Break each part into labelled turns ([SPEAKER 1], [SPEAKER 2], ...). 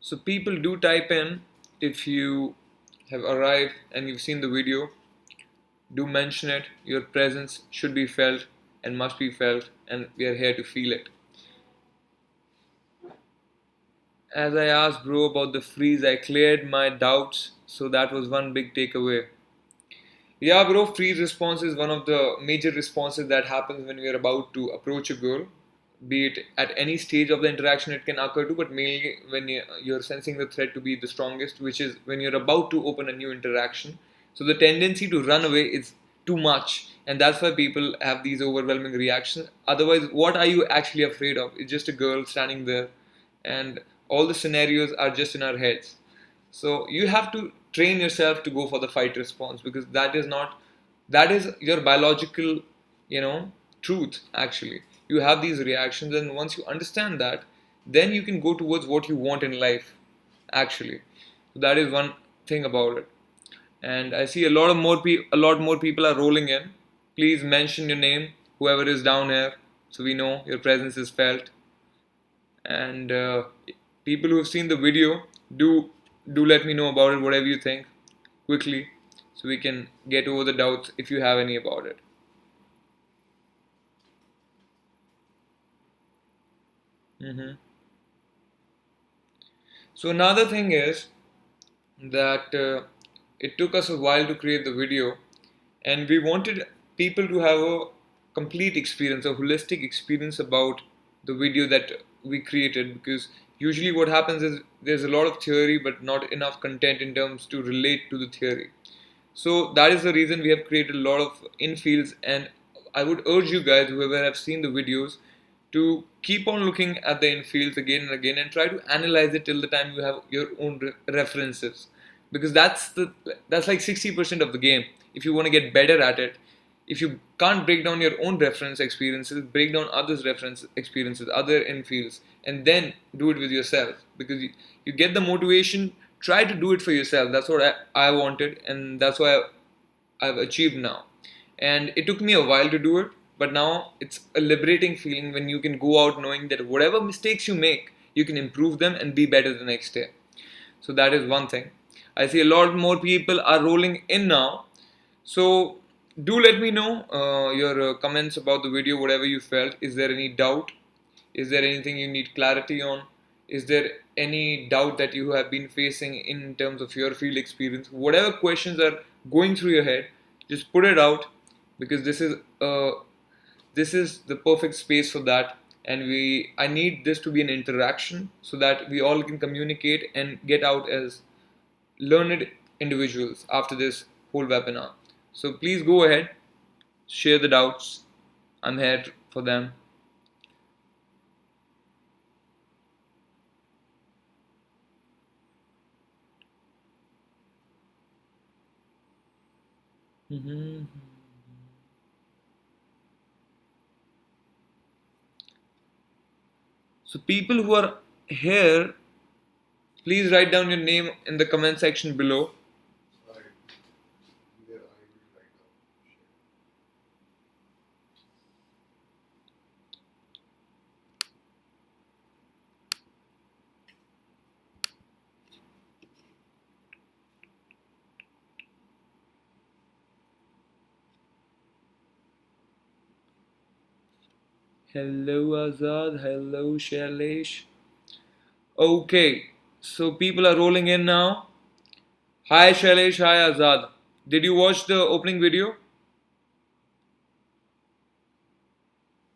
[SPEAKER 1] So people do type in, if you have arrived and you've seen the video, do mention it. Your presence should be felt and must be felt, and we are here to feel it. As I asked bro about the freeze, I cleared my doubts, so that was one big takeaway. Yeah, bro, freeze response is one of the major responses that happens when we are about to approach a girl. Be it at any stage of the interaction, it can occur to, but mainly when you're sensing the threat to be the strongest, which is when you're about to open a new interaction. So the tendency to run away is too much, and that's why people have these overwhelming reactions. Otherwise, what are you actually afraid of? It's just a girl standing there, and all the scenarios are just in our heads. So you have to train yourself to go for the fight response, because that is your biological, truth actually. You have these reactions, and once you understand that, then you can go towards what you want in life actually. So that is one thing about it. And I see a lot more people are rolling in. Please mention your name, whoever is down here, so we know your presence is felt. And people who have seen the video, do let me know about it, whatever you think, quickly, so we can get over the doubts if you have any about it. hmm So another thing is that it took us a while to create the video, and we wanted people to have a complete experience, a holistic experience about the video that we created, because usually what happens is there's a lot of theory but not enough content in terms to relate to the theory. So that is the reason we have created a lot of infields, and I would urge you guys, whoever have seen the videos, to keep on looking at the infields again and again and try to analyze it till the time you have your own references, because that's like 60% of the game. If you want to get better at it, if you can't break down your own reference experiences, break down others' reference experiences, other infields, and then do it with yourself, because you get the motivation. Try to do it for yourself. That's what I wanted, and that's why I've achieved now. And it took me a while to do it, but now it's a liberating feeling when you can go out knowing that whatever mistakes you make, you can improve them and be better the next day. So that is one thing. I see a lot more people are rolling in now. So do let me know your comments about the video, whatever you felt. Is there any doubt? Is there anything you need clarity on? Is there any doubt that you have been facing in terms of your field experience? Whatever questions are going through your head, just put it out, because this is the perfect space for that. And I need this to be an interaction so that we all can communicate and get out as learned individuals after this whole webinar. So please go ahead, share the doubts. I'm here for them. Mm-hmm. So people who are here, please write down your name in the comment section below. Hello Azad, hello Shailesh. Okay, so people are rolling in now. Hi Shailesh, hi Azad. Did you watch the opening video?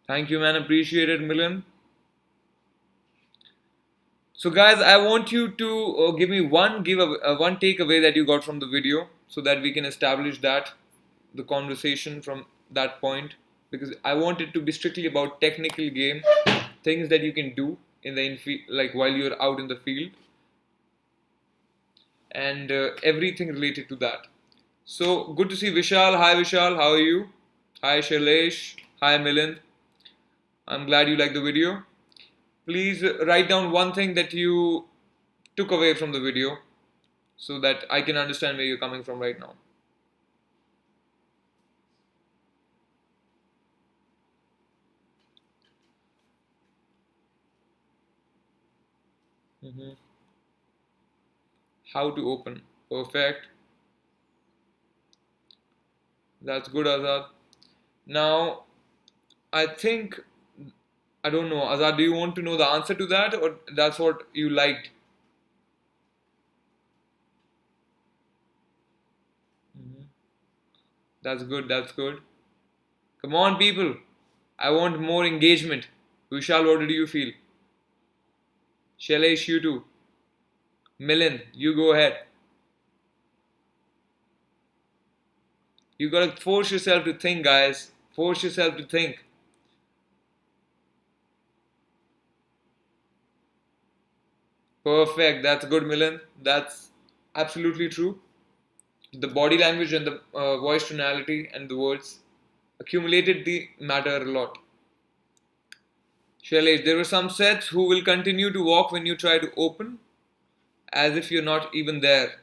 [SPEAKER 1] Thank you, man. Appreciate it, Milan. So, guys, I want you to give me one takeaway that you got from the video, so that we can establish that the conversation from that point. Because I want it to be strictly about technical game, things that you can do in the like while you're out in the field, and everything related to that. So good to see Vishal. Hi Vishal, how are you? Hi Shailesh. Hi Milind. I'm glad you liked the video. Please write down one thing that you took away from the video, so that I can understand where you're coming from right now. Mm-hmm. how to open. Perfect. That's good, Azad. Now, I think, I don't know, Azad, do you want to know the answer to that, or that's what you liked? Mhm. That's good, that's good. Come on, people. I want more engagement. Vishal, what did you feel? Shailesh, you too. Milind, you go ahead. You gotta force yourself to think, guys. Force yourself to think. Perfect. That's good, Milind. That's absolutely true. The body language and the voice tonality and the words accumulated the matter a lot. Shailesh, there were some sets who will continue to walk when you try to open, as if you're not even there.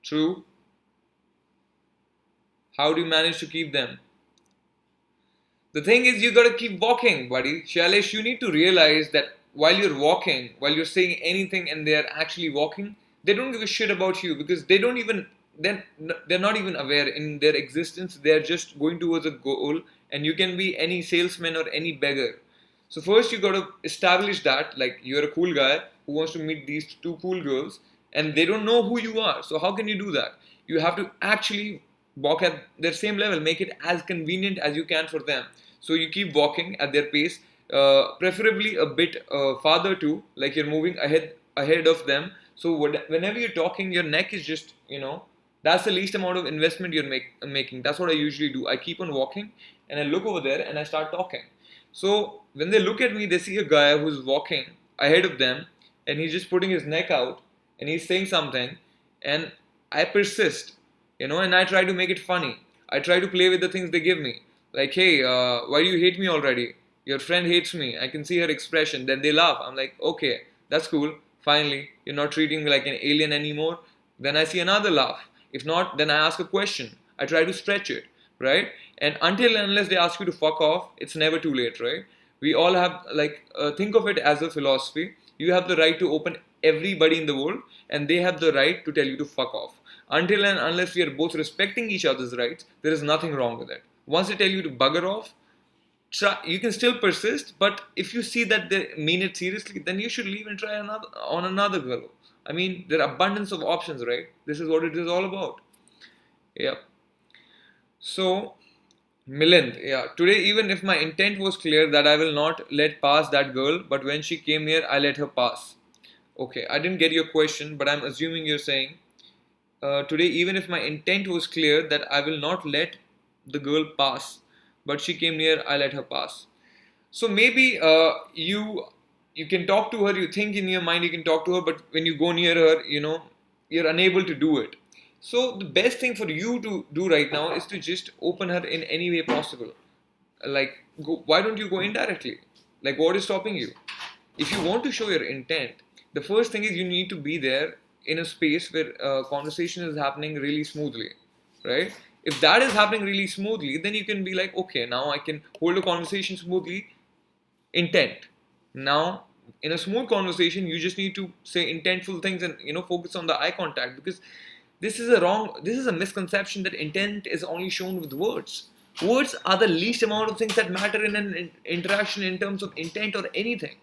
[SPEAKER 1] True. How do you manage to keep them? The thing is, you gotta keep walking, buddy. Shailesh, you need to realize that while you're walking, while you're saying anything and they're actually walking, they don't give a shit about you because they don't even, they're, they're not even aware in their existence. They're just going towards a goal, and you can be any salesman or any beggar. So, first, you gotta establish that, like, you're a cool guy who wants to meet these two cool girls, and they don't know who you are. So, how can you do that? You have to actually walk at their same level, make it as convenient as you can for them. So you keep walking at their pace, preferably a bit farther too, like you're moving ahead of them. So whenever you're talking, your neck is just, that's the least amount of investment you're making. That's what I usually do. I keep on walking and I look over there and I start talking. So when they look at me, they see a guy who's walking ahead of them and he's just putting his neck out and he's saying something, and I persist, and I try to make it funny. I try to play with the things they give me. Like, hey, why do you hate me already? Your friend hates me. I can see her expression. Then they laugh. I'm like, okay, that's cool. Finally, you're not treating me like an alien anymore. Then I see another laugh. If not, then I ask a question. I try to stretch it, right? And until and unless they ask you to fuck off, it's never too late, right? We all have, like, think of it as a philosophy. You have the right to open everybody in the world, and they have the right to tell you to fuck off. Until and unless we are both respecting each other's rights, there is nothing wrong with it. Once they tell you to bugger off, you can still persist, but if you see that they mean it seriously, then you should leave and try another girl. I mean, there are abundance of options, right? This is what it is all about. Yeah. So, Milind, yeah. Today, even if my intent was clear that I will not let pass that girl, but when she came here, I let her pass. Okay, I didn't get your question, but I'm assuming you're saying today, even if my intent was clear that I will not let the girl pass, but she came near, I let her pass. So maybe you can talk to her. You think in your mind you can talk to her, but when you go near her, you're unable to do it. So the best thing for you to do right now is to just open her in any way possible. Like, why don't you go indirectly? Like, what is stopping you? If you want to show your intent, the first thing is you need to be there in a space where conversation is happening really smoothly, right? If that is happening really smoothly, then you can be like, okay, now I can hold a conversation smoothly. Intent. Now, in a smooth conversation, you just need to say intentful things and focus on the eye contact, because this is a misconception that intent is only shown with words. Words are the least amount of things that matter in an interaction in terms of intent or anything.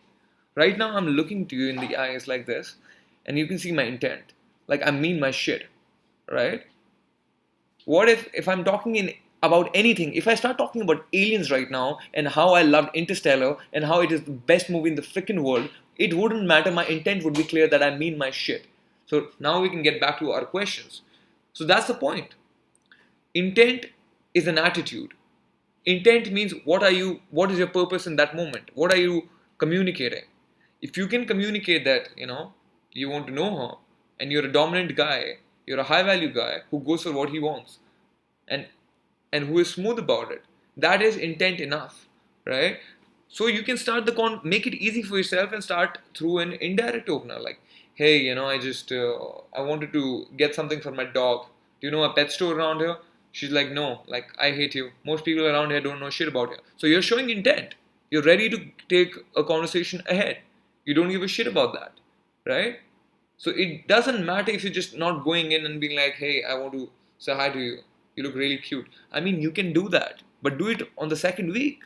[SPEAKER 1] Right now, I'm looking to you in the eyes like this, and you can see my intent. Like, I mean my shit, right? What if I'm talking in about anything? If I start talking about aliens right now and how I loved Interstellar and how it is the best movie in the freaking world, it wouldn't matter. My intent would be clear that I mean my shit. So now we can get back to our questions. So that's the point. Intent is an attitude. Intent means what is your purpose in that moment? What are you communicating? If you can communicate that, you want to know her and you're a dominant guy, you're a high value guy who goes for what he wants and who is smooth about it, that is intent enough, right? So you can start make it easy for yourself and start through an indirect opener, like, hey, I wanted to get something for my dog. Do you know a pet store around here? She's like, no, like, I hate you. Most people around here don't know shit about you. So you're showing intent. You're ready to take a conversation ahead. You don't give a shit about that. right? So it doesn't matter if you're just not going in and being like, hey, I want to say hi to you. You look really cute. I mean, you can do that, but do it on the second week.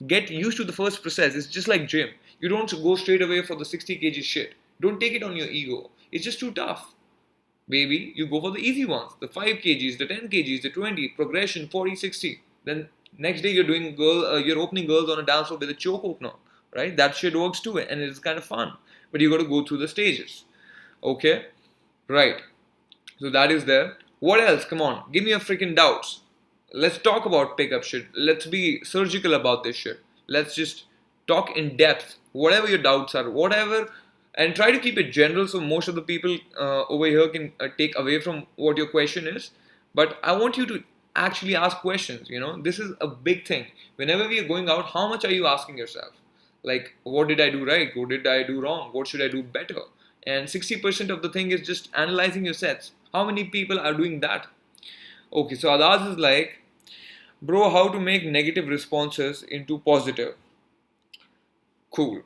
[SPEAKER 1] Get used to the first process. It's just like gym. You don't go straight away for the 60 kg shit. Don't take it on your ego. It's just too tough. Baby, you go for the easy ones. The 5 kgs, the 10 kgs, the 20, progression, 40, 60. Then next day you're opening girls on a dance floor with a choke opener, right? That shit works too, and it's kind of fun. But you got to go through the stages. Okay? Right. So that is there. What else? Come on. Give me your freaking doubts. Let's talk about pickup shit. Let's be surgical about this shit. Let's just talk in depth. Whatever your doubts are, whatever. And try to keep it general so most of the people over here can take away from what your question is. But I want you to actually ask questions. This is a big thing. Whenever we are going out, how much are you asking yourself? Like, what did I do right? What did I do wrong? What should I do better? And 60% of the thing is just analyzing your sets. How many people are doing that? Okay, so Adaz is like, bro, how to make negative responses into positive? Cool.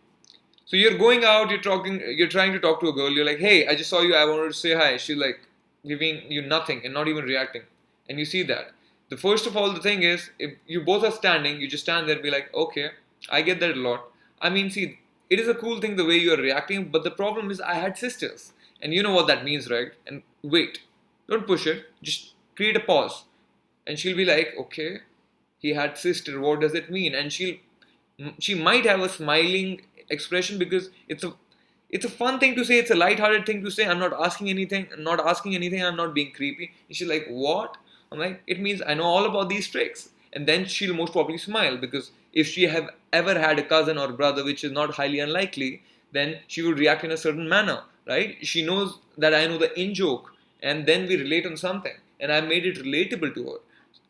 [SPEAKER 1] So you're going out, you're trying to talk to a girl, you're like, hey, I just saw you, I wanted to say hi. She's like giving you nothing and not even reacting. And you see that. The first of all, the thing is, if you both are standing, you just stand there and be like, okay, I get that a lot. I mean, see, it is a cool thing the way you are reacting, but the problem is I had sisters. And you know what that means, right? And wait, don't push it, just create a pause. And she'll be like, okay, he had sister, what does it mean? And she might have a smiling expression because it's a fun thing to say, it's a light-hearted thing to say. I'm not asking anything, I'm not being creepy. And she's like, what? I'm like, it means I know all about these tricks. And then she'll most probably smile, because if she have ever had a cousin or brother, which is not highly unlikely, then she would react in a certain manner, right? She knows that I know the in joke, and then we relate on something, and I made it relatable to her.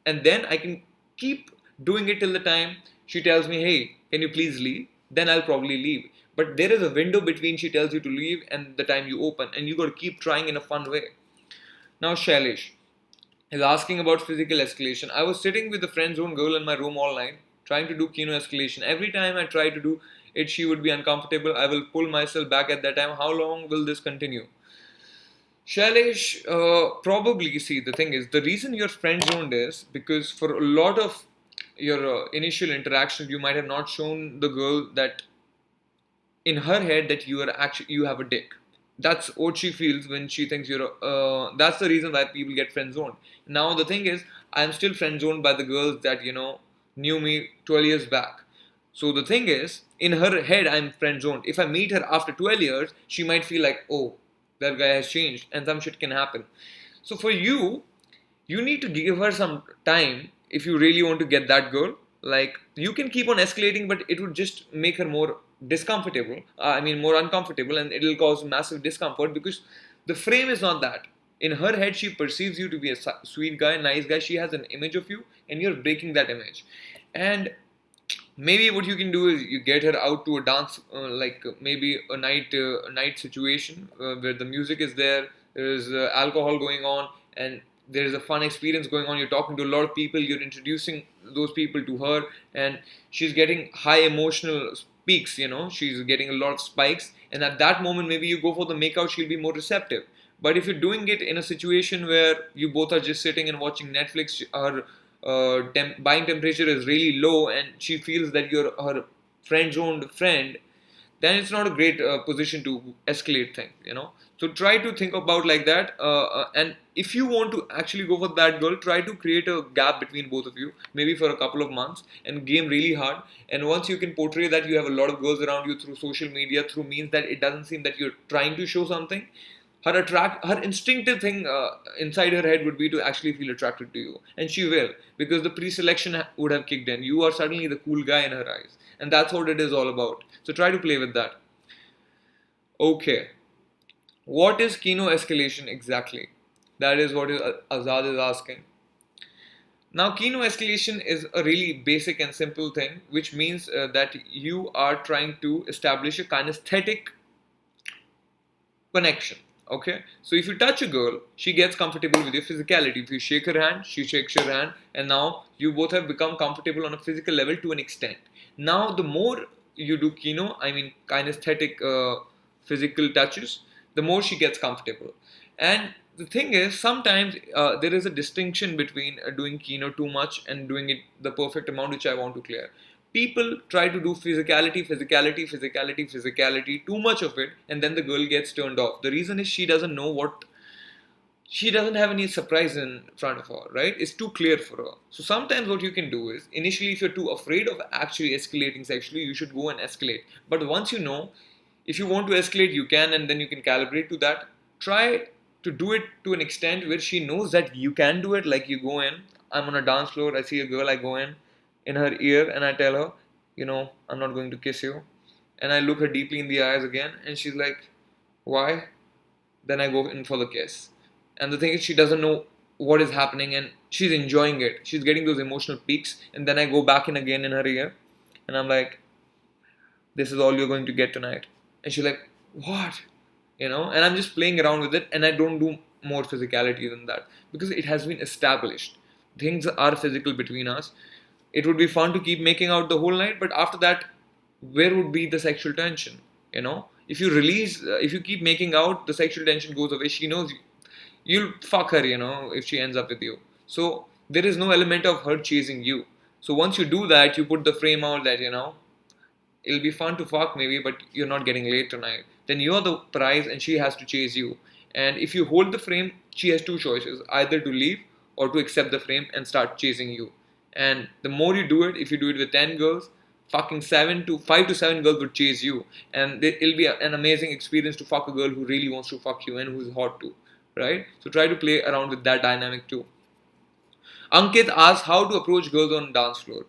[SPEAKER 1] And then I can keep doing it till the time she tells me, hey, can you please leave? Then I'll probably leave. But there is a window between she tells you to leave and the time you open, and you got to keep trying in a fun way. Now, Shailesh is asking about physical escalation. I was sitting with a friend zone girl in my room all night, trying to do Kino escalation. Every time I try to do it, she would be uncomfortable. I will pull myself back at that time. How long will this continue? Shailesh, probably, see, the thing is, the reason you're friend zoned is because for a lot of your initial interactions, you might have not shown the girl that in her head that you have a dick. That's what she feels when she thinks that's the reason why people get friend zoned. Now the thing is, I'm still friend zoned by the girls that knew me 12 years back. So the thing is, in her head, I'm friend zoned. If I meet her after 12 years, she might feel like, oh, that guy has changed, and some shit can happen. So for you need to give her some time if you really want to get that girl. Like, you can keep on escalating, but it would just make her more discomfortable. More uncomfortable, and it'll cause massive discomfort because the frame is not that. In her head, she perceives you to be a sweet guy, nice guy. She has an image of you, and you're breaking that image. And maybe what you can do is you get her out to a dance, maybe a night situation where the music is there's alcohol going on, and there's a fun experience going on. You're talking to a lot of people, you're introducing those people to her, and she's getting high emotional peaks, she's getting a lot of spikes, and at that moment maybe you go for the makeout, she'll be more receptive. But if you're doing it in a situation where you both are just sitting and watching Netflix, her buying temperature is really low, and she feels that you're her friend-zoned friend, then it's not a great position to escalate things. So try to think about like that, and if you want to actually go for that girl, try to create a gap between both of you, maybe for a couple of months, and game really hard. And once you can portray that you have a lot of girls around you through social media, through means that it doesn't seem that you're trying to show something, her instinctive thing inside her head would be to actually feel attracted to you, and she will, because the pre-selection would have kicked in. You are suddenly the cool guy in her eyes, and that's what it is all about. So try to play with that. Okay, what is Kino escalation exactly? That is what Azad is asking. Now, Kino escalation is a really basic and simple thing, which means that you are trying to establish a kinesthetic connection. Okay, so if you touch a girl, she gets comfortable with your physicality. If you shake her hand, she shakes your hand, and now you both have become comfortable on a physical level to an extent. Now, the more you do kinesthetic physical touches, the more she gets comfortable. And the thing is, sometimes there is a distinction between doing kino too much and doing it the perfect amount, which I want to clear. People try to do physicality, too much of it, and then the girl gets turned off. The reason is she doesn't have any surprise in front of her, right? It's too clear for her. So sometimes what you can do is, initially, if you're too afraid of actually escalating sexually, you should go and escalate. But once you know, if you want to escalate, you can, and then you can calibrate to that. Try to do it to an extent where she knows that you can do it. Like, you go in, I'm on a dance floor, I see a girl, I go in her ear, and I tell her, I'm not going to kiss you. And I look her deeply in the eyes again, and she's like, why? Then I go in for the kiss. And the thing is, she doesn't know what is happening, and she's enjoying it. She's getting those emotional peaks. And then I go back in again in her ear, and I'm like, this is all you're going to get tonight. And she's like, what? And I'm just playing around with it, and I don't do more physicality than that, because it has been established. Things are physical between us. It would be fun to keep making out the whole night, but after that, where would be the sexual tension? If you release, if you keep making out, the sexual tension goes away. She knows you'll fuck her, if she ends up with you. So there is no element of her chasing you. So once you do that, you put the frame out that, it'll be fun to fuck maybe, but you're not getting laid tonight. Then you're the prize and she has to chase you. And if you hold the frame, she has two choices, either to leave or to accept the frame and start chasing you. And the more you do it, if you do it with 10 girls, fucking 5 to 7 girls would chase you. And it'll be an amazing experience to fuck a girl who really wants to fuck you and who's hot too. Right? So try to play around with that dynamic too. Ankit asks how to approach girls on dance floor.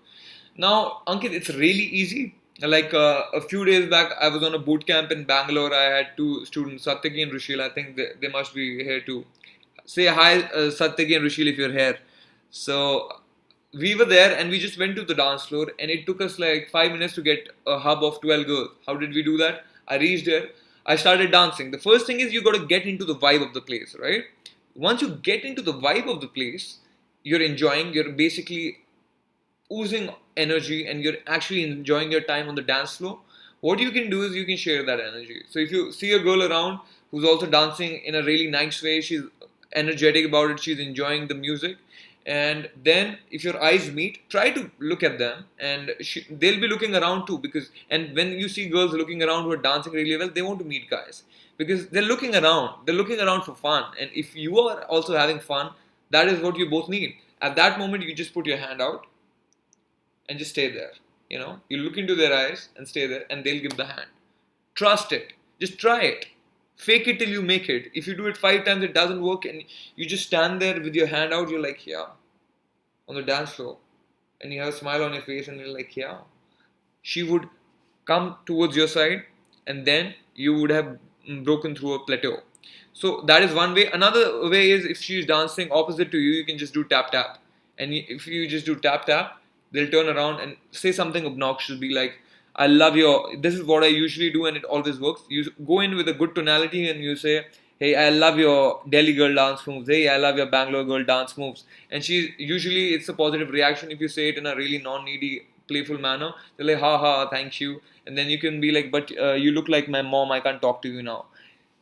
[SPEAKER 1] Now, Ankit, it's really easy. Like a few days back, I was on a boot camp in Bangalore. I had two students, Satyaki and Rushil. I think they must be here too. Say hi, Satyaki and Rushil, if you're here. So we were there and we just went to the dance floor, and it took us like 5 minutes to get a hub of 12 girls. How did we do that? I reached there. I started dancing. The first thing is you got to get into the vibe of the place, right? Once you get into the vibe of the place, you're enjoying, you're basically oozing energy, and you're actually enjoying your time on the dance floor. What you can do is you can share that energy. So if you see a girl around who's also dancing in a really nice way, she's energetic about it, she's enjoying the music, and then if your eyes meet, try to look at them, and they'll be looking around too, and when you see girls looking around who are dancing really well, they want to meet guys because they're looking around for fun. And if you are also having fun, that is what you both need. At that moment, you just put your hand out and just stay there. You look into their eyes and stay there, and they'll give the hand. Trust it. Just try it. Fake it till you make it. If you do it 5 times, it doesn't work, and you just stand there with your hand out, you're like, yeah, on the dance floor, and you have a smile on your face, and you're like, yeah. She would come towards your side, and then you would have broken through a plateau. So that is one way. Another way is if she's dancing opposite to you, you can just do tap tap. And if you just do tap tap, they'll turn around and say something obnoxious, be like, I love this is what I usually do, and it always works. You go in with a good tonality and you say, hey, I love your Delhi girl dance moves. Hey, I love your Bangalore girl dance moves. And it's a positive reaction. If you say it in a really non-needy, playful manner, they're like, ha ha, thank you. And then you can be like, but you look like my mom, I can't talk to you now.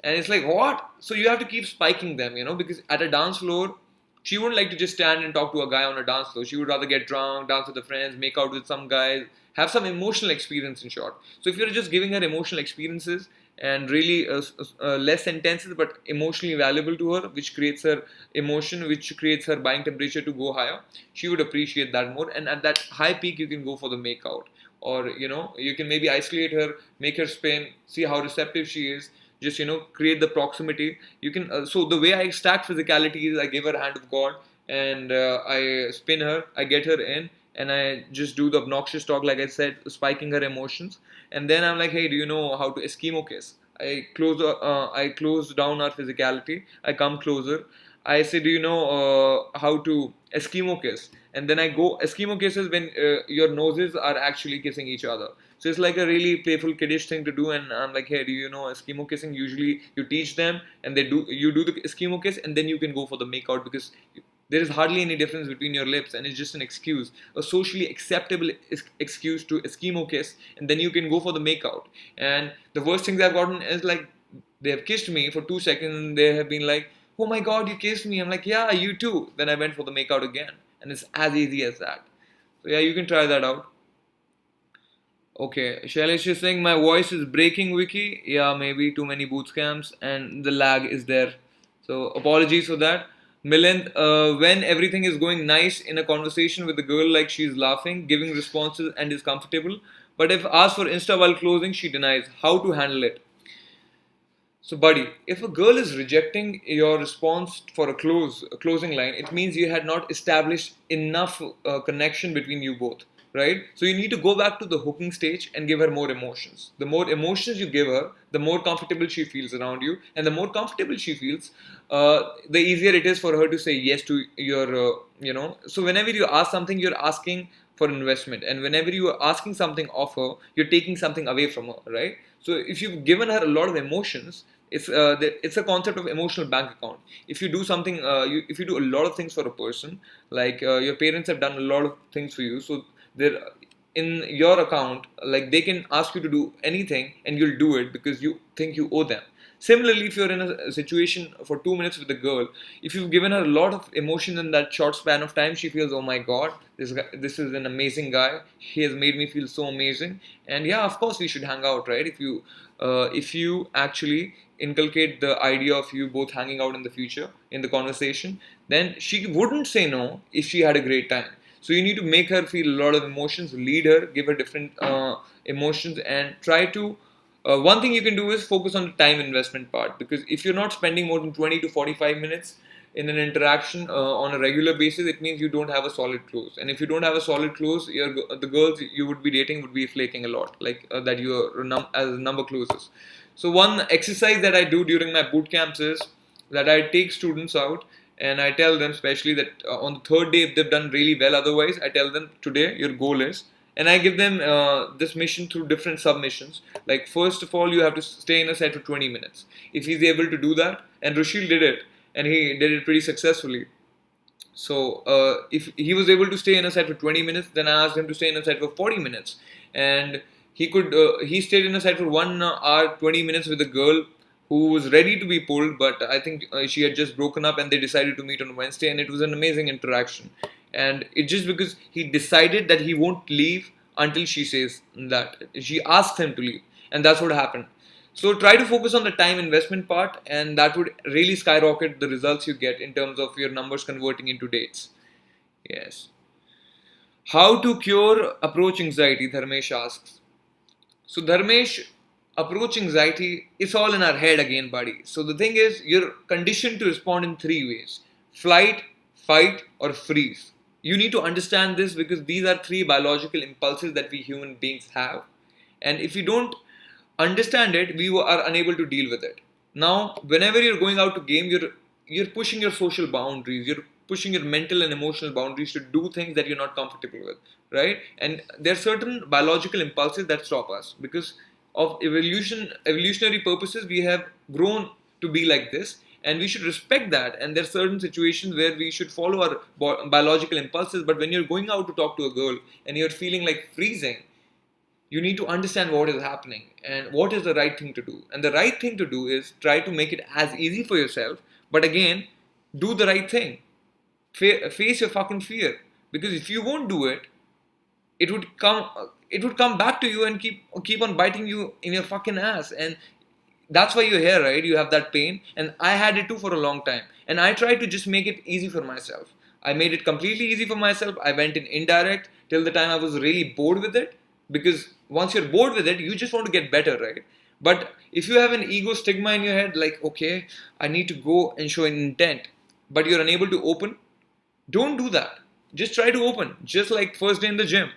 [SPEAKER 1] And it's like, what? So you have to keep spiking them, because at a dance floor, she wouldn't like to just stand and talk to a guy on a dance floor. She would rather get drunk, dance with her friends, make out with some guys, have some emotional experience in short. So if you're just giving her emotional experiences and really less sentences but emotionally valuable to her, which creates her emotion, which creates her buying temperature to go higher, she would appreciate that more. And at that high peak, you can go for the makeout. Or, you can maybe isolate her, make her spin, see how receptive she is. Just, create the proximity. You can, so the way I stack physicality is I give her hand of God, and I spin her, I get her in, and I just do the obnoxious talk, like I said, spiking her emotions. And then I'm like, hey, do you know how to Eskimo kiss? I close down our physicality. I come closer. I say, do you know how to Eskimo kiss? And then I go, Eskimo kisses when your noses are actually kissing each other. So it's like a really playful, kiddish thing to do. And I'm like, hey, do you know Eskimo kissing? Usually you teach them, and you do the Eskimo kiss, and then you can go for the makeout, because there is hardly any difference between your lips, and it's just an excuse, a socially acceptable excuse to Eskimo kiss, and then you can go for the makeout. And the worst things I've gotten is like, they have kissed me for 2 seconds and they have been like, oh my god, you kissed me. I'm like, yeah, you too. Then I went for the makeout again, and it's as easy as that. So yeah, you can try that out. Okay, Shailesh is saying my voice is breaking, Vicky. Yeah, maybe too many boot scams and the lag is there. So apologies for that. Milind, when everything is going nice in a conversation with the girl, like she's laughing, giving responses and is comfortable, but if asked for Insta while closing, she denies. How to handle it? So, buddy, if a girl is rejecting your response for a closing line, it means you had not established enough connection between you both, right? So you need to go back to the hooking stage and give her more emotions. The more emotions you give her, the more comfortable she feels around you, and the more comfortable she feels, the easier it is for her to say yes to your. So whenever you ask something, you're asking for investment, and whenever you are asking something of her, you're taking something away from her, right? So if you've given her a lot of emotions, it's a concept of emotional bank account. If you do something, if you do a lot of things for a person, like your parents have done a lot of things for you, so they're in your account, like they can ask you to do anything and you'll do it because you think you owe them. Similarly, if you're in a situation for 2 minutes with a girl, if you've given her a lot of emotion in that short span of time, she feels, oh my god, this is an amazing guy. He has made me feel so amazing, and yeah, of course we should hang out, right? If you actually inculcate the idea of you both hanging out in the future in the conversation, then she wouldn't say no if she had a great time. So you need to make her feel a lot of emotions, lead her, give her different emotions, and try to. One thing you can do is focus on the time investment part, because if you're not spending more than 20 to 45 minutes in an interaction on a regular basis, it means you don't have a solid close. And if you don't have a solid close, the girls you would be dating would be flaking a lot, like that your as number closes. So one exercise that I do during my boot camps is that I take students out and I tell them, especially that on the third day, if they've done really well otherwise, I tell them, today your goal is, and I give them this mission through different submissions. Like, first of all, you have to stay in a set for 20 minutes. If he's able to do that, and Rushil did it, and he did it pretty successfully. So if he was able to stay in a set for 20 minutes, then I asked him to stay in a set for 40 minutes. And he stayed in a set for 1 hour, 20 minutes with a girl who was ready to be pulled, but I think she had just broken up and they decided to meet on Wednesday, and it was an amazing interaction. And it's just because he decided that he won't leave until she says that. She asked him to leave, and that's what happened. So try to focus on the time investment part, and that would really skyrocket the results you get in terms of your numbers converting into dates. Yes. How to cure approach anxiety, Dharmesh asks. So Dharmesh, approach anxiety, it's all in our head again, buddy. So the thing is, you're conditioned to respond in 3 ways: flight, fight, or freeze. You need to understand this because these are 3 biological impulses that we human beings have. And if you don't understand it, we are unable to deal with it. Now, whenever you're going out to game, you're pushing your social boundaries, you're pushing your mental and emotional boundaries to do things that you're not comfortable with, right? And there are certain biological impulses that stop us because of evolutionary purposes. We have grown to be like this, and we should respect that. And there are certain situations where we should follow our biological impulses. But when you're going out to talk to a girl and you're feeling like freezing, you need to understand what is happening and what is the right thing to do. And the right thing to do is try to make it as easy for yourself, but again, do the right thing. Face your fucking fear, because if you won't do it, it would come back to you and keep on biting you in your fucking ass. And that's why you're here, right? You have that pain, and I had it too for a long time, and I tried to just make it easy for myself. I made it completely easy for myself. I went in indirect till the time I was really bored with it, because once you're bored with it, you just want to get better, right? But if you have an ego stigma in your head, like, okay, I need to go and show an intent, but you're unable to open, don't do that. Just try to open, just like first day in the gym.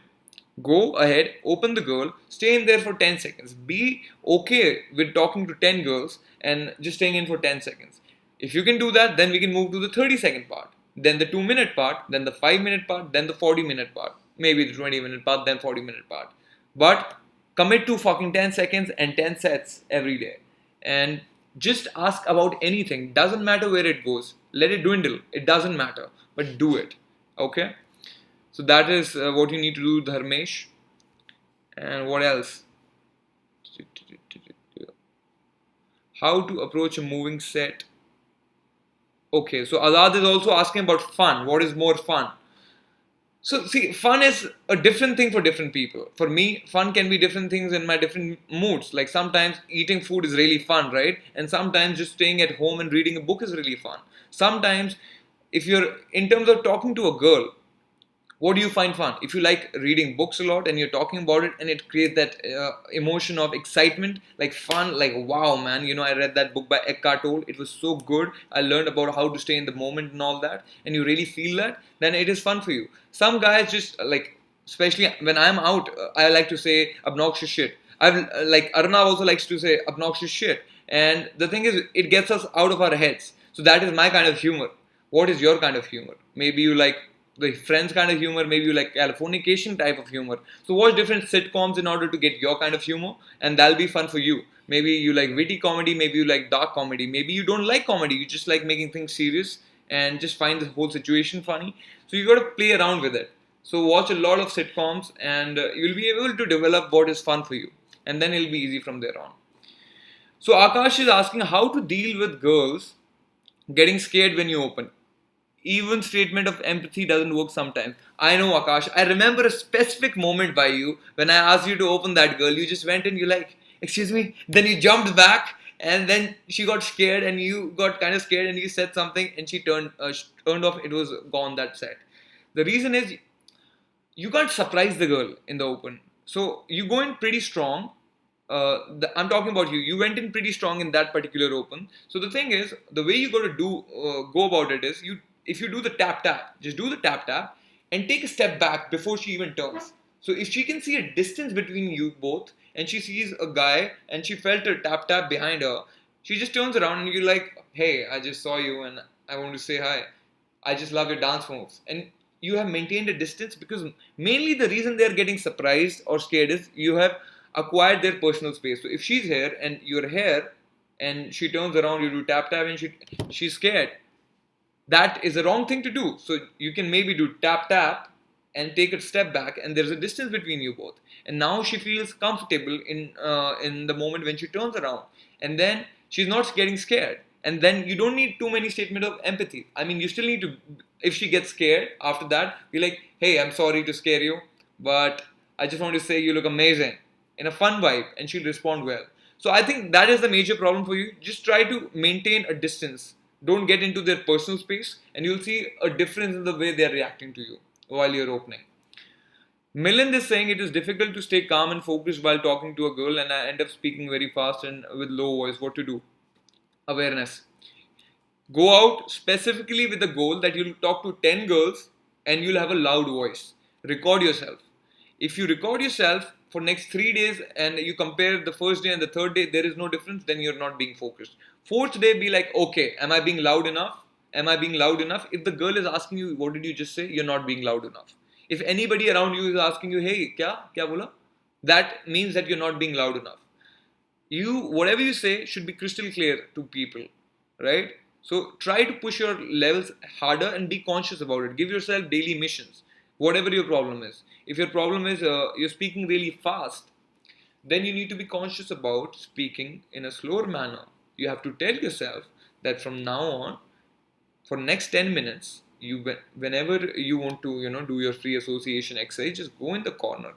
[SPEAKER 1] Go ahead, open the girl, stay in there for 10 seconds. Be okay with talking to 10 girls and just staying in for 10 seconds. If you can do that, then we can move to the 30-second part, then the 2-minute part, then the 5-minute part, then the 40-minute part, maybe the 20-minute part, then 40-minute part. But commit to fucking 10 seconds and 10 sets every day. And just ask about anything. Doesn't matter where it goes. let it dwindle. It doesn't matter, but do it. Okay. So that is what you need to do, Dharmesh. And what else? How to approach a moving set. Okay, so Azad is also asking about fun. What is more fun? So see, fun is a different thing for different people. For me, fun can be different things in my different moods. Like sometimes eating food is really fun, right? And sometimes just staying at home and reading a book is really fun. Sometimes, if you're in terms of talking to a girl, what do you find fun? If you like reading books a lot and you're talking about it and it creates that emotion of excitement, like fun, like wow, man, I read that book by Eckhart Tolle. It was so good. I learned about how to stay in the moment and all that, and you really feel that, then it is fun for you. Some guys just like, especially when I'm out, I like to say obnoxious shit. I've like Arnav also likes to say obnoxious shit, and the thing is, it gets us out of our heads. So that is my kind of humor. What is your kind of humor? Maybe you like the Friends kind of humor, maybe you like Californication type of humor. So watch different sitcoms in order to get your kind of humor, and that'll be fun for you. Maybe you like witty comedy, maybe you like dark comedy, maybe you don't like comedy, you just like making things serious and just find the whole situation funny. So you got to play around with it. So watch a lot of sitcoms, and you'll be able to develop what is fun for you, and then it'll be easy from there on. So Akash is asking how to deal with girls getting scared when you open. Even statement of empathy doesn't work sometimes. I know, Akash. I remember a specific moment by you when I asked you to open that girl. You just went and you like, excuse me. Then you jumped back, and then she got scared, and you got kind of scared, and you said something, and she turned off. It was gone, that set. The reason is you can't surprise the girl in the open. So you go in pretty strong. I'm talking about you. You went in pretty strong in that particular open. So the thing is, the way you got to go about it is if you do the tap tap, just do the tap tap and take a step back before she even turns. So if she can see a distance between you both and she sees a guy and she felt a tap tap behind her, she just turns around and you're like, hey, I just saw you and I want to say hi. I just love your dance moves. And you have maintained a distance because mainly the reason they're getting surprised or scared is you have acquired their personal space. So if she's here and you're here and she turns around, you do tap tap and she's scared. That is the wrong thing to do. So you can maybe do tap tap and take a step back, and there's a distance between you both. And now she feels comfortable in the moment when she turns around, and then she's not getting scared. And then you don't need too many statements of empathy. I mean, you still need to. If she gets scared after that, be like, "Hey, I'm sorry to scare you, but I just want to say you look amazing," in a fun vibe, and she'll respond well. So I think that is the major problem for you. Just try to maintain a distance. Don't get into their personal space, and you'll see a difference in the way they're reacting to you while you're opening. Milind is saying it is difficult to stay calm and focused while talking to a girl, and I end up speaking very fast and with low voice. What to do? Awareness. Go out specifically with the goal that you'll talk to 10 girls and you'll have a loud voice. Record yourself. If you record yourself for next 3 days and you compare the first day and the third day, there is no difference, then you're not being focused. Fourth day, be like, okay, am I being loud enough? Am I being loud enough? If the girl is asking you, what did you just say? You're not being loud enough. If anybody around you is asking you, hey, kya bola? That means that you're not being loud enough. Whatever you say should be crystal clear to people, right? So try to push your levels harder and be conscious about it. Give yourself daily missions, whatever your problem is. If your problem is you're speaking really fast, then you need to be conscious about speaking in a slower manner. You have to tell yourself that from now on, for next 10 minutes, whenever you want to do your free association exercise, just go in the corner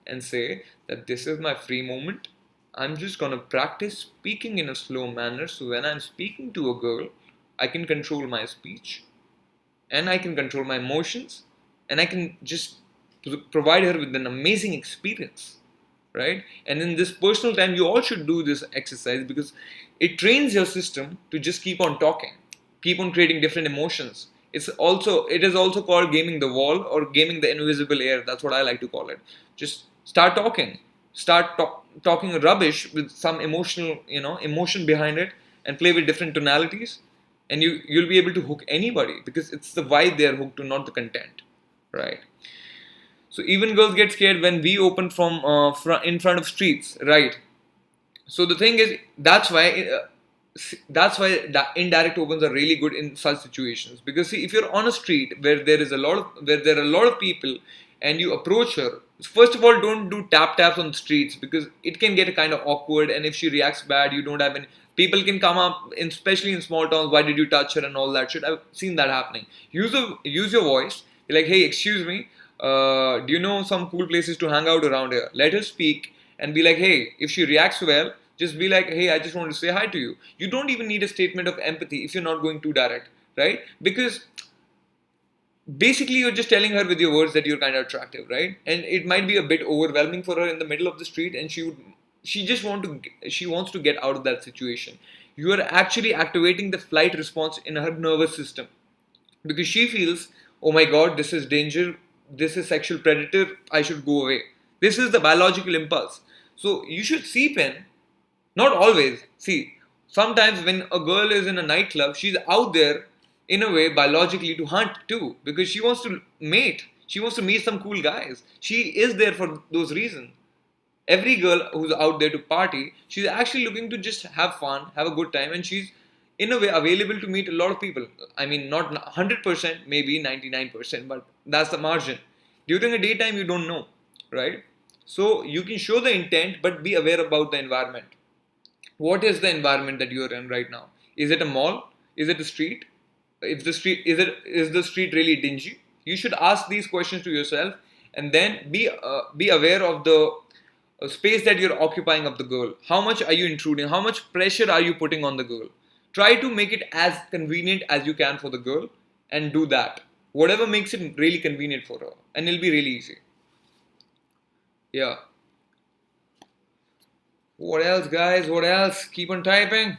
[SPEAKER 1] and say that this is my free moment. I'm just gonna practice speaking in a slow manner, so when I'm speaking to a girl, I can control my speech and I can control my emotions and I can just provide her with an amazing experience, right? And in this personal time, you all should do this exercise because it trains your system to just keep on talking, keep on creating different emotions. It is also called gaming the wall or gaming the invisible air. That's what I like to call it. Just start talking, talking rubbish with some emotion behind it, and play with different tonalities, and you'll be able to hook anybody because it's the vibe they're hooked to, not the content, right? So even girls get scared when we open from in front of streets, right? So the thing is, that's why that's why indirect opens are really good in such situations, because see, if you're on a street where there are a lot of people and you approach her, first of all, don't do tap taps on the streets, because it can get kind of awkward, and if she reacts bad, you don't have any people can come up especially in small towns, why did you touch her and all that shit. I've seen that happening. Use your voice. Be like, hey, excuse me, do you know some cool places to hang out around here? Let her speak, and be like, hey, if she reacts well, just be like, hey, I just want to say hi to you. You don't even need a statement of empathy if you're not going too direct, right? Because basically you're just telling her with your words that you're kind of attractive, right? And it might be a bit overwhelming for her in the middle of the street, and she wants to get out of that situation. You are actually activating the flight response in her nervous system, because she feels, oh my god, this is danger, this is sexual predator, I should go away. This is the biological impulse. So you should seep in. Not always. See, sometimes when a girl is in a nightclub, she's out there in a way biologically to hunt too, because she wants to mate. She wants to meet some cool guys. She is there for those reasons. Every girl who's out there to party, she's actually looking to just have fun, have a good time, and she's in a way available to meet a lot of people. I mean, not 100%, maybe 99%, but that's the margin. During the daytime, you don't know, right? So you can show the intent, but be aware about the environment. What is the environment that you are in right now? Is it a mall? Is it a street? If the street is the street really dingy? You should ask these questions to yourself, and then be aware of the space that you're occupying of the girl. How much are you intruding? How much pressure are you putting on the girl? Try to make it as convenient as you can for the girl, and do that. Whatever makes it really convenient for her, and it'll be really easy. Yeah. What else, guys? What else? Keep on typing.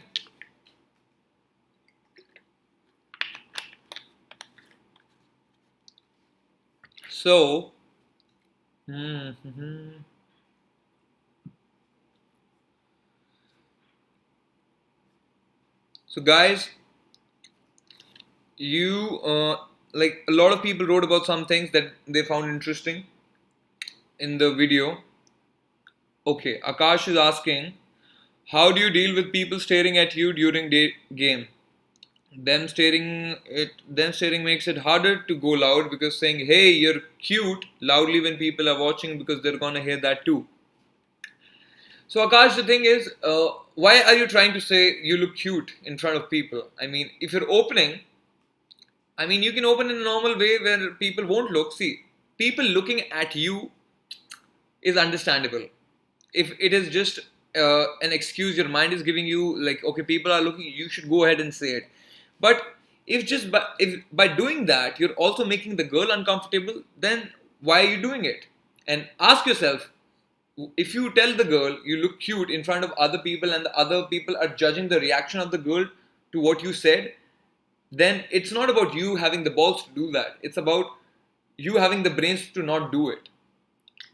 [SPEAKER 1] So, so guys, you like a lot of people wrote about some things that they found interesting in the video. Okay, Akash is asking, how do you deal with people staring at you during game? Them staring makes it harder to go loud, because saying, hey, you're cute loudly when people are watching, because they're gonna hear that too. So Akash, the thing is, why are you trying to say you look cute in front of people? I mean, if you're opening, I mean, you can open in a normal way where people won't look. See, people looking at you is understandable. If it is just an excuse your mind is giving you, like, okay, people are looking, you should go ahead and say it. But if by doing that you're also making the girl uncomfortable, then why are you doing it? And ask yourself, if you tell the girl you look cute in front of other people, and the other people are judging the reaction of the girl to what you said, then it's not about you having the balls to do that. It's about you having the brains to not do it,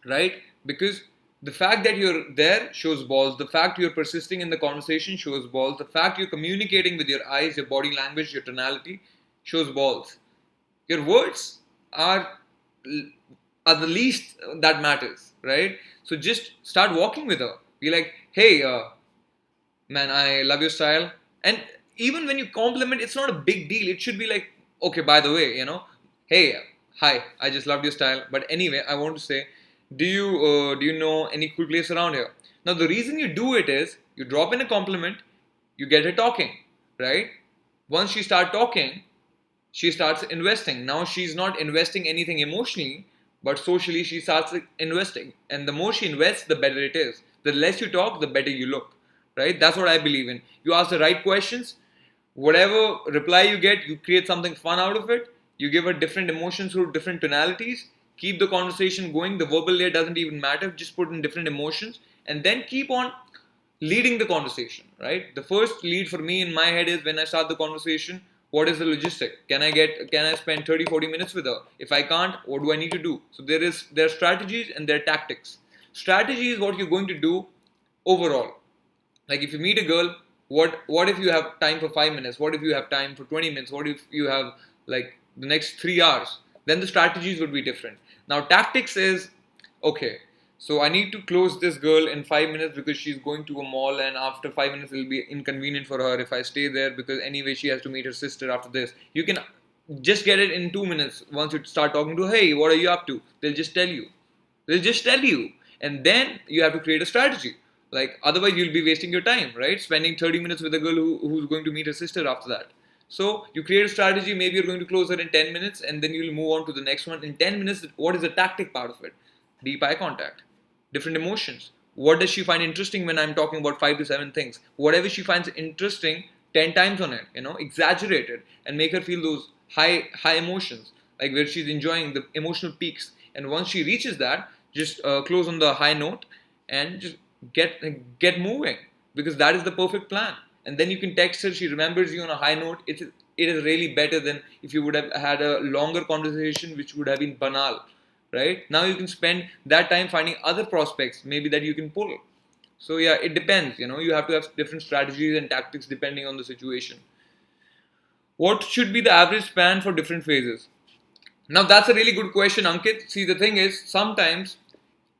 [SPEAKER 1] right? Because the fact that you're there shows balls. The fact you're persisting in the conversation shows balls. The fact you're communicating with your eyes, your body language, your tonality shows balls. Your words are the least that matters, right? So just start walking with her. Be like, hey, man, I love your style. And even when you compliment, it's not a big deal. It should be like, okay, by the way, hey, hi, I just loved your style. But anyway, I want to say, do you know any cool place around here? Now, the reason you do it is you drop in a compliment, you get her talking, right? Once she starts talking, she starts investing. Now she's not investing anything emotionally, but socially she starts investing. And the more she invests, the better it is. The less you talk, the better you look, right? That's what I believe in. You ask the right questions, whatever reply you get, you create something fun out of it. You give her different emotions through different tonalities. Keep the conversation going. The verbal layer doesn't even matter. Just put in different emotions, and then keep on leading the conversation, right? The first lead for me in my head is, when I start the conversation, what is the logistic? Can I spend 30, 40 minutes with her? If I can't, what do I need to do? So there are strategies and there are tactics. Strategy is what you're going to do overall. Like if you meet a girl, what if you have time for 5 minutes? What if you have time for 20 minutes? What if you have like the next 3 hours? Then the strategies would be different. Now tactics is, okay, So I need to close this girl in 5 minutes because she's going to a mall, and after 5 minutes it'll be inconvenient for her if I stay there, because anyway she has to meet her sister after this. You can just get it in 2 minutes. Once you start talking to, hey, what are you up to? They'll just tell you. They'll just tell you. And then you have to create a strategy. Like, otherwise you'll be wasting your time, right? Spending 30 minutes with a girl who's going to meet her sister after that. So you create a strategy. Maybe you're going to close her in 10 minutes, and then you'll move on to the next one. In 10 minutes, what is the tactic part of it? Deep eye contact, different emotions. What does she find interesting when I'm talking about 5 to 7 things? Whatever she finds interesting, 10 times on it, exaggerate it and make her feel those high emotions, like where she's enjoying the emotional peaks. And once she reaches that, just close on the high note and just get moving, because that is the perfect plan. And then you can text her, she remembers you on a high note. It is really better than if you would have had a longer conversation which would have been banal. Right now you can spend that time finding other prospects maybe that you can pull. So yeah, it depends. You have to have different strategies and tactics depending on the situation. What should be the average span for different phases? Now that's a really good question, Ankit. See, the thing is, sometimes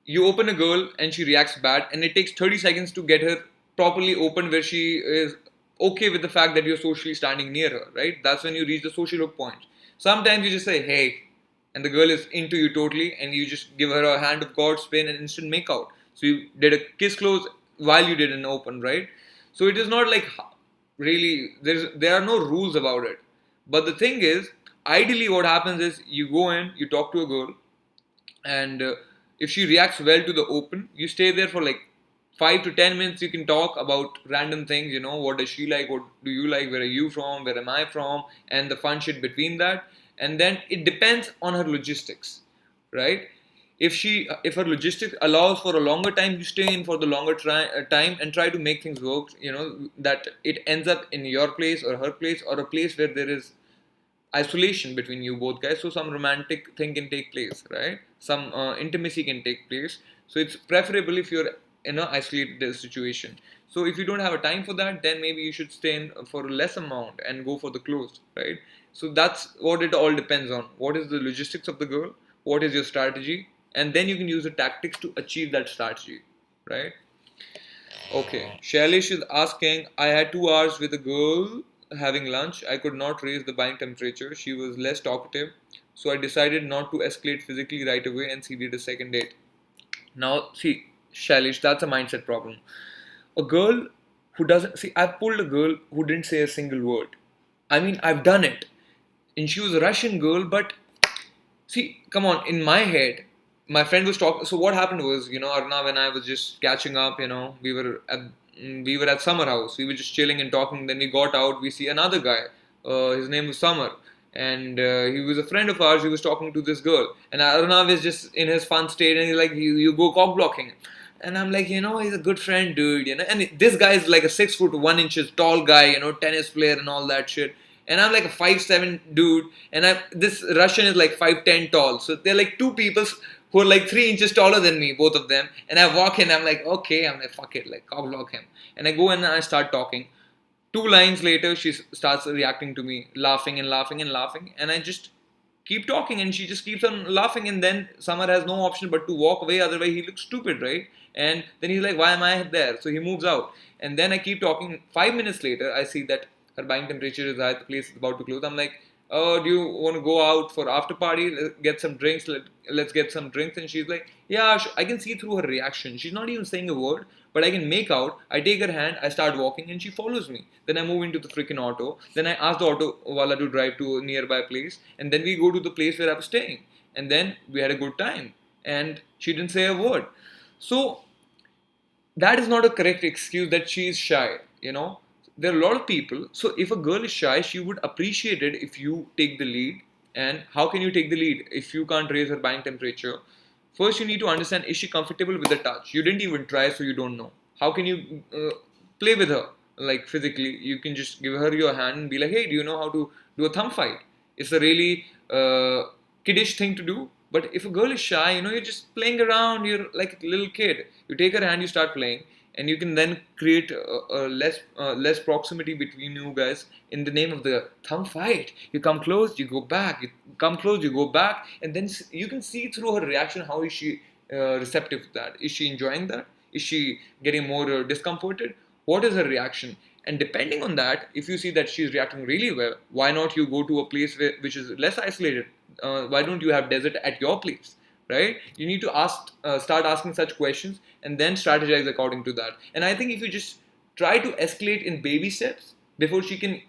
[SPEAKER 1] you open a girl and she reacts bad, and it takes 30 seconds to get her properly open where she is okay with the fact that you're socially standing near her, right? That's when you reach the social hook point. Sometimes you just say, hey, and the girl is into you totally, and you just give her a hand of God spin and instant make out. So you did a kiss close while you did an open, right? So it is not like really, there are no rules about it. But the thing is, ideally what happens is you go in, you talk to a girl, and if she reacts well to the open, you stay there for like 5 to 10 minutes. You can talk about random things, what does she like, what do you like, where are you from, where am I from, and the fun shit between that. And then it depends on her logistics, right? If her logistics allows for a longer time, you stay in for the longer time and try to make things work, that it ends up in your place or her place, or a place where there is isolation between you both guys, so some romantic thing can take place, right? Some intimacy can take place. So it's preferable if you're in an isolated situation. So if you don't have a time for that, then maybe you should stay in for a less amount and go for the close, right? So that's what it all depends on. What is the logistics of the girl? What is your strategy? And then you can use the tactics to achieve that strategy, right? Okay, Shailesh is asking, I had 2 hours with a girl having lunch. I could not raise the buying temperature. She was less talkative. So I decided not to escalate physically right away and seeded a second date. Now, see, Shailesh, that's a mindset problem. A girl who doesn't, see, I've pulled a girl who didn't say a single word. I mean, I've done it. And she was a Russian girl, but see, come on, in my head, my friend was talking. So what happened was, Arnav and I was just catching up. We were at summer house. We were just chilling and talking. Then we got out. We see another guy. His name was Summer, and he was a friend of ours. He was talking to this girl, and Arnav is just in his fun state, and he's like, "You go cock blocking." And I'm like, he's a good friend, dude, And this guy is like a 6'1" tall guy, tennis player and all that shit. And I'm like a 5'7" dude, and this Russian is like 5'10" tall. So they're like two people who are like 3 inches taller than me, both of them. And I walk in, I'm like, okay, I'm like, fuck it, like, cock block him. And I go in and I start talking. 2 lines later, she starts reacting to me, laughing and laughing and laughing. And I just keep talking, and she just keeps on laughing. And then Samar has no option but to walk away, otherwise he looks stupid, right? And then he's like, why am I there? So he moves out. And then I keep talking. 5 minutes later, I see that her buying temperature is high, the place is about to close. I'm like, oh, do you want to go out for after party? Let's get some drinks. Let's get some drinks. And she's like, yeah, I can see through her reaction. She's not even saying a word, but I can make out. I take her hand, I start walking, and she follows me. Then I move into the freaking auto. Then I ask the auto wala to drive to a nearby place. And then we go to the place where I was staying. And then we had a good time. And she didn't say a word. So that is not a correct excuse that she is shy, There are a lot of people. So if a girl is shy, she would appreciate it if you take the lead. And how can you take the lead if you can't raise her buying temperature? First, you need to understand, is she comfortable with the touch? You didn't even try, so you don't know. How can you play with her, like physically? You can just give her your hand and be like, hey, do you know how to do a thumb fight? It's a really kiddish thing to do. But if a girl is shy, you're just playing around. You're like a little kid. You take her hand, you start playing. And you can then create a less proximity between you guys in the name of the thumb fight. You come close, you go back. You come close, you go back, and then you can see through her reaction how is she receptive to that? Is she enjoying that? Is she getting more discomforted? What is her reaction? And depending on that, if you see that she's reacting really well, why not you go to a place which is less isolated? Why don't you have desert at your place? Right? You need to start asking such questions and then strategize according to that. And I think if you just try to escalate in baby steps before she can,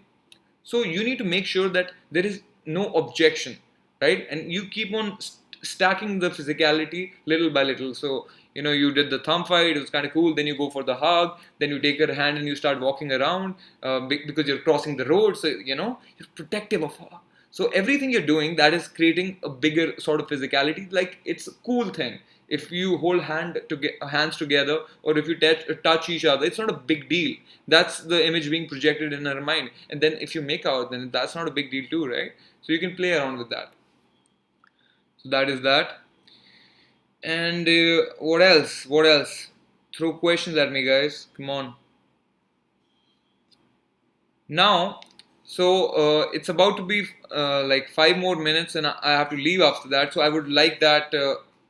[SPEAKER 1] so you need to make sure that there is no objection, right? And you keep on stacking the physicality little by little. So, you did the thumb fight, it was kind of cool. Then you go for the hug, then you take her hand and you start walking around because you're crossing the road. So, you're protective of her. So everything you're doing, that is creating a bigger sort of physicality. Like, it's a cool thing. If you hold hands together, or if you touch each other, it's not a big deal. That's the image being projected in her mind. And then if you make out, then that's not a big deal too, right? So you can play around with that. So that is that. And what else? What else? Throw questions at me, guys. Come on. Now, so it's about to be like 5 more minutes, and I have to leave after that. So I would like that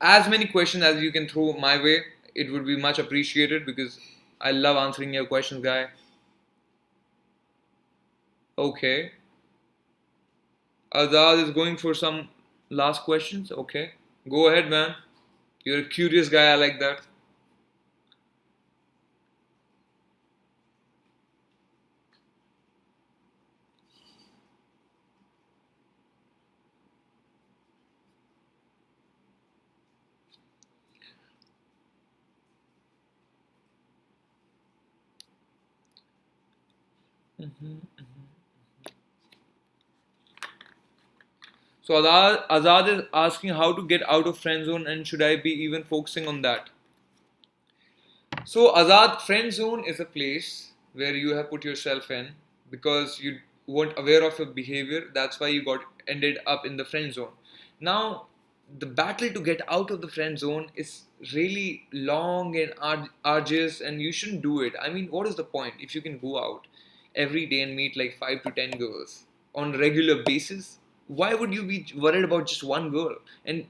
[SPEAKER 1] as many questions as you can throw my way. It would be much appreciated because I love answering your questions, guy. Okay. Azad is going for some last questions. Okay. Go ahead, man. You're a curious guy. I like that. So Azad is asking how to get out of friend zone and should I be even focusing on that? So Azad, friend zone is a place where you have put yourself in because you weren't aware of your behavior. That's why you got ended up in the friend zone. Now, the battle to get out of the friend zone is really long and arduous, and you shouldn't do it. I mean, what is the point if you can go out every day and meet like 5 to 10 girls on a regular basis? Why would you be worried about just one girl? And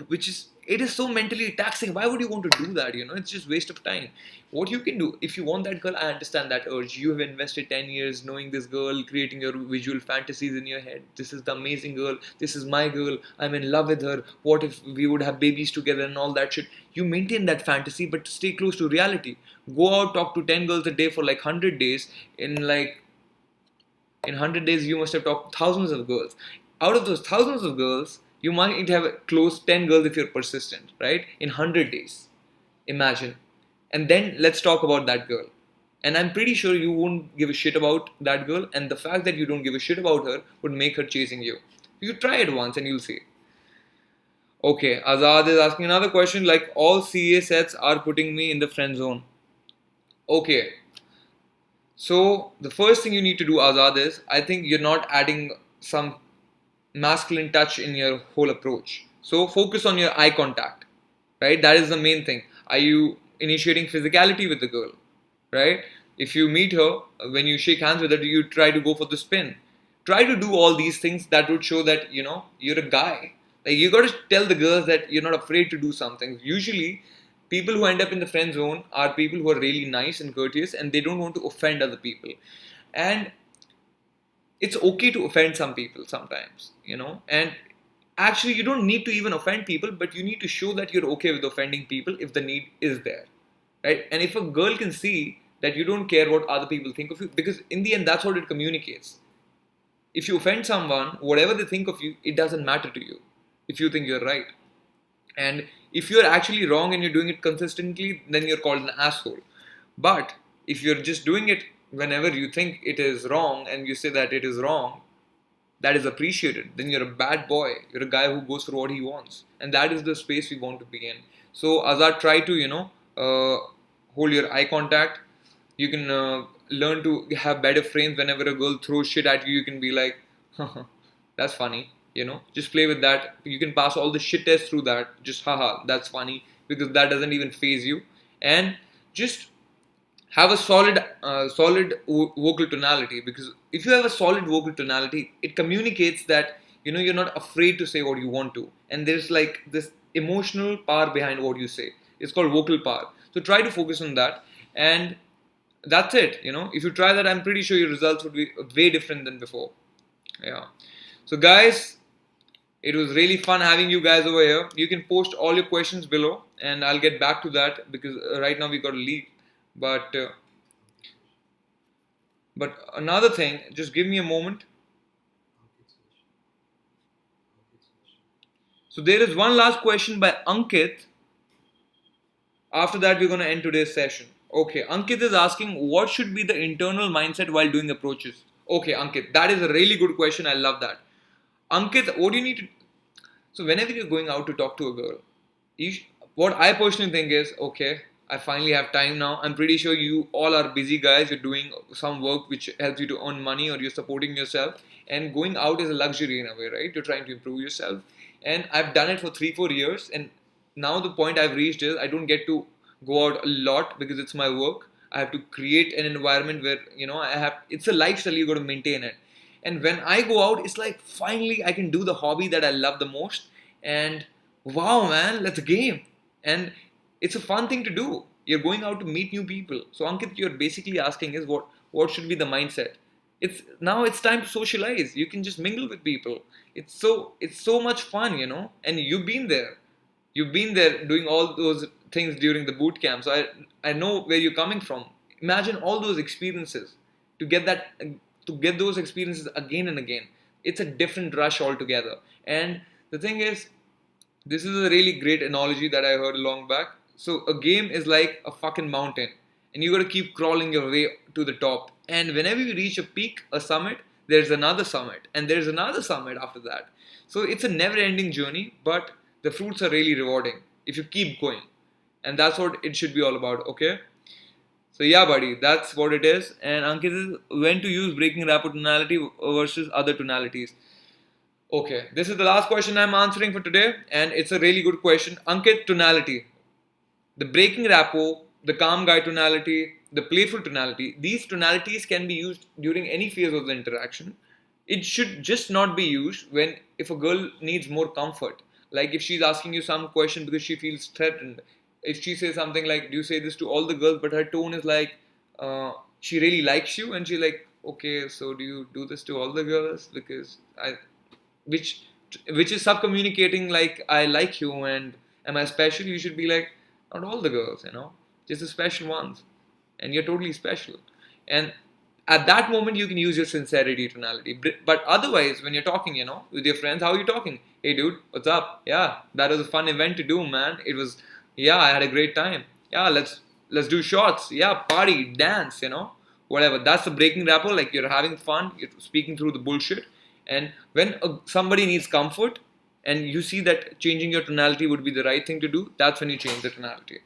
[SPEAKER 1] which is, it is so mentally taxing. Why would you want to do that? It's just waste of time. What you can do, if you want that girl, I understand that urge. You have invested 10 years knowing this girl, creating your visual fantasies in your head. This is the amazing girl. This is my girl. I'm in love with her. What if we would have babies together and all that shit? You maintain that fantasy, but stay close to reality. Go out, talk to 10 girls a day for like 100 days. In 100 days, you must have talked to thousands of girls. Out of those thousands of girls, you might have close 10 girls if you're persistent, right? In 100 days. Imagine. And then let's talk about that girl. And I'm pretty sure you won't give a shit about that girl. And the fact that you don't give a shit about her would make her chasing you. You try it once and you'll see. Okay, Azad is asking another question like all CA sets are putting me in the friend zone. Okay. So the first thing you need to do, Azad, is I think you're not adding some masculine touch in your whole approach. So focus on your eye contact, right? That is the main thing. Are you initiating physicality with the girl, right? If you meet her, when you shake hands with her, you try to go for the spin. Try to do all these things that would show that, you're a guy. Like, you got to tell the girls that you're not afraid to do something. Usually, people who end up in the friend zone are people who are really nice and courteous and they don't want to offend other people. And it's okay to offend some people sometimes, and actually you don't need to even offend people, but you need to show that you're okay with offending people if the need is there, right? And if a girl can see that you don't care what other people think of you, because in the end that's what it communicates. If you offend someone, whatever they think of you, it doesn't matter to you if you think you're right. And if you're actually wrong and you're doing it consistently, then you're called an asshole. But if you're just doing it whenever you think it is wrong and you say that it is wrong, that is appreciated. Then you're a bad boy. You're a guy who goes for what he wants. And that is the space we want to be in. So Azad, try to, hold your eye contact. You can learn to have better frames. Whenever a girl throws shit at you, you can be like, that's funny. Just play with that. You can pass all the shit tests through that. Just haha, that's funny. Because that doesn't even faze you. And just have a solid vocal tonality, because if you have a solid vocal tonality, it communicates that you're not afraid to say what you want to, and there's like this emotional power behind what you say. It's called vocal power. So try to focus on that, and that's it. If you try that, I'm pretty sure your results would be way different than before. Yeah. So guys, it was really fun having you guys over here. You can post all your questions below, and I'll get back to that because right now we got to leave. But another thing, just give me a moment. So there is one last question by Ankit. After that, we're going to end today's session. Okay, Ankit is asking, what should be the internal mindset while doing approaches? Okay, Ankit, that is a really good question. I love that. Ankit, what do you need to... So whenever you're going out to talk to a girl, what I personally think is, okay, I finally have time now. I'm pretty sure you all are busy guys. You're doing some work which helps you to earn money, or you're supporting yourself. And going out is a luxury in a way, right? You're trying to improve yourself. And I've done it for 3-4 years. And now the point I've reached is I don't get to go out a lot because it's my work. I have to create an environment where, it's a lifestyle, you got to maintain it. And when I go out, it's like finally I can do the hobby that I love the most. And wow, man, let's game. And it's a fun thing to do. You're going out to meet new people. So Ankit, you're basically asking is what should be the mindset? It's time to socialize. You can just mingle with people. It's so much fun, and you've been there. You've been there doing all those things during the boot camp. So I know where you're coming from. Imagine all those experiences. To get those experiences again and again. It's a different rush altogether. And the thing is, this is a really great analogy that I heard a long back. So a game is like a fucking mountain, and you got to keep crawling your way to the top. And whenever you reach a peak, a summit, there's another summit, and there's another summit after that. So it's a never-ending journey, but the fruits are really rewarding if you keep going. And that's what it should be all about, okay? So yeah, buddy, that's what it is. And Ankit is when to use breaking rapport tonality versus other tonalities. Okay, this is the last question I'm answering for today, and it's a really good question. Ankit, tonality. The breaking rapport, the calm guy tonality, the playful tonality, these tonalities can be used during any phase of the interaction. It should just not be used if a girl needs more comfort. Like if she's asking you some question because she feels threatened. If she says something like, do you say this to all the girls? But her tone is like, she really likes you, and she's like, okay, so do you do this to all the girls? Because which is sub-communicating like, I like you and am I special? You should be like, not all the girls, just the special ones. And you're totally special. And at that moment, you can use your sincerity tonality. But otherwise, when you're talking, with your friends, how are you talking? Hey, dude, what's up? Yeah, that was a fun event to do, man. I had a great time. Yeah, let's do shots. Yeah, party, dance, whatever. That's the breaking rapport. Like you're having fun, you're speaking through the bullshit. And when somebody needs comfort, and you see that changing your tonality would be the right thing to do, that's when you change the tonality.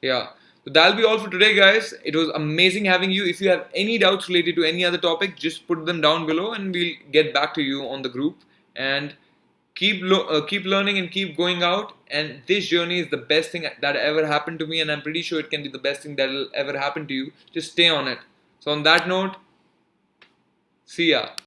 [SPEAKER 1] Yeah. So that'll be all for today, guys. It was amazing having you. If you have any doubts related to any other topic, just put them down below and we'll get back to you on the group. And keep learning and keep going out. And this journey is the best thing that ever happened to me, and I'm pretty sure it can be the best thing that will ever happen to you. Just stay on it. So on that note, see ya.